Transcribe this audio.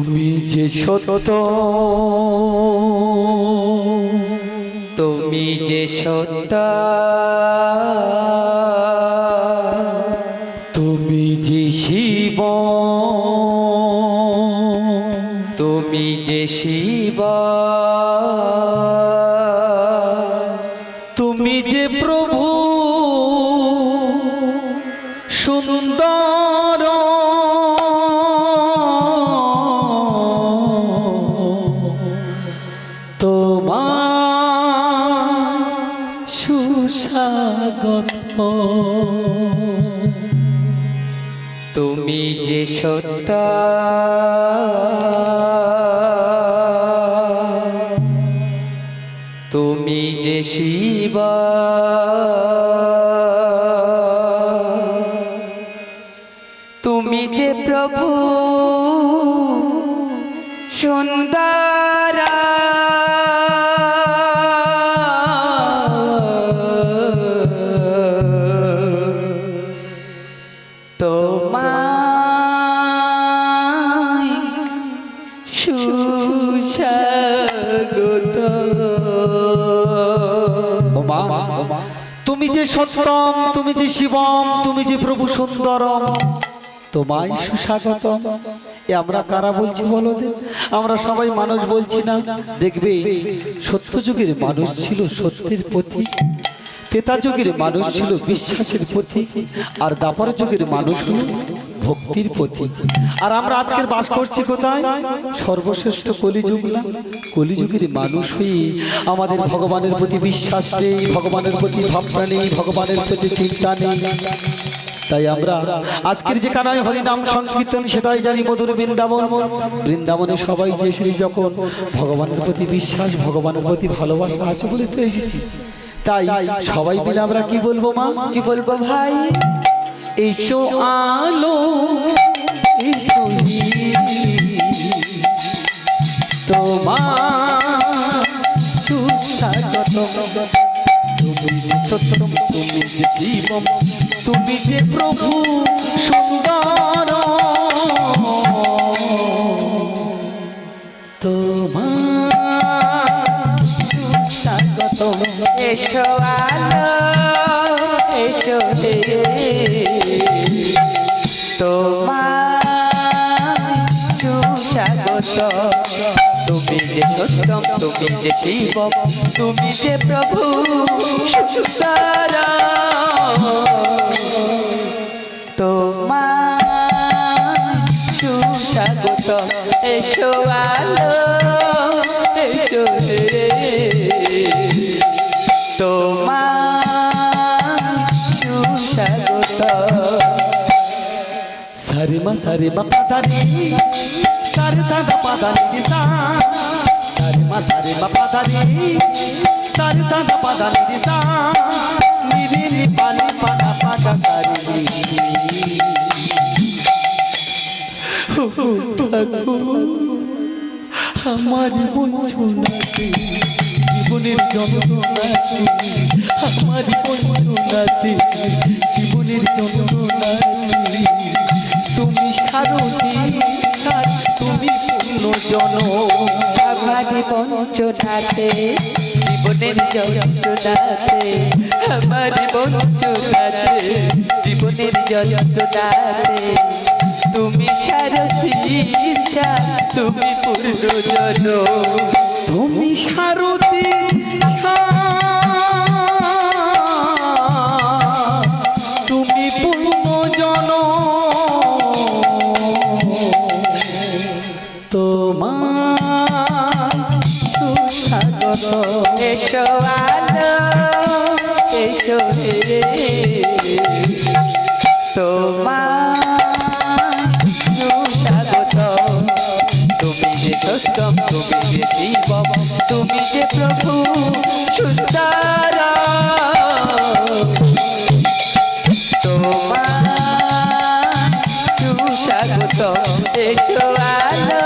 তুমি যে সত্য, তুমি যে সত্য, তুমি যে শিব, তুমি যে শিব, তুমি যে প্রভু সুন্দর, তোমার সুস্বাগত। তুমি যে সত্য, তুমি যে শিব, তুমি যে প্রভু সুন্দর, তোমায় সুস্বাগত। তুমি যে সত্যম, তুমি যে শিবম, তুমি যে প্রভু সুন্দরম, তোমায় সুস্বাগতম। এ আমরা কারা বলছি বলো? আমরা সবাই মানুষ বলছি না? দেখবে সত্য যুগের মানুষ ছিল সত্যের প্রতি, তেতা যুগের মানুষ ছিল বিশ্বাসের প্রতি, আর দাপর যুগের মানুষ হল ভক্তির প্রতি। আর আমরা আজকের বাস করছি কোথায়? সর্বশ্রেষ্ঠ কলিযুগ না? কলিযুগের মানুষ হয়ে আমাদের ভগবানের প্রতি বিশ্বাস নেই, ভগবানের প্রতি ভাবনা নেই, ভগবানের প্রতি চিন্তা নেই। তাই আমরা আজকের যে কানায় হরিনাম সংকীর্তন সেটাই জানি মধুর বৃন্দাবন। বৃন্দাবনে সবাই যে এসেছি যখন ভগবানের প্রতি বিশ্বাস, ভগবানের প্রতি ভালোবাসা আছে বলে তো এসেছি। তাই সবাই মিলে আমরা কি বলবো মা? কি বলবো ভাই? এসো আলো, এসো তোমার সুস্বাগত। তুমি যে সত্যম, তুমি যে শিবম, তুমি যে প্রভু সুন্দর, তোমার সুস্বাগত। এসো আলো, এসো হে, তোমায় সুস্বাগত। তুমি যে সত্যম, তুমি যে শিব, তুমি যে প্রভু সুন্দর, তোমায় সুস্বাগত। এসো আলো, এসো হে, তোমায় সুস্বাগত। সারে মা পাদানি, সারে সাদা পাদানি দিশা, সারে মা পাদানি, সারে সাদা পাদানি দিশা, নিরি নি পানি পাদা পাদা সারি। আমার বঞ্চনাতে, জীবনের যন্ত্রণাতে, আমার বঞ্চনাতে, জীবনের যন্ত্রণাতে, তুমি সারথি সার, তুমি পূর্ণজন। আমার বঞ্চনাতে, জীবনের যন্ত্রণাতে, আমার বঞ্চনাতে, জীবনের যন্ত্রণাতে, তুমি সারথির সার, তুমি পূর্ণজন। তুমি সারথি তুমি পূর্ণজন, তোমার সুস্বাগত। এসো আলো, এসো হে, তোমায় সুস্বাগত। তুমি যে সত্যম, তুমি যে শিব, তুমি যে প্রভু সুন্দর, তোমায় সুস্বাগত। এসো আলো,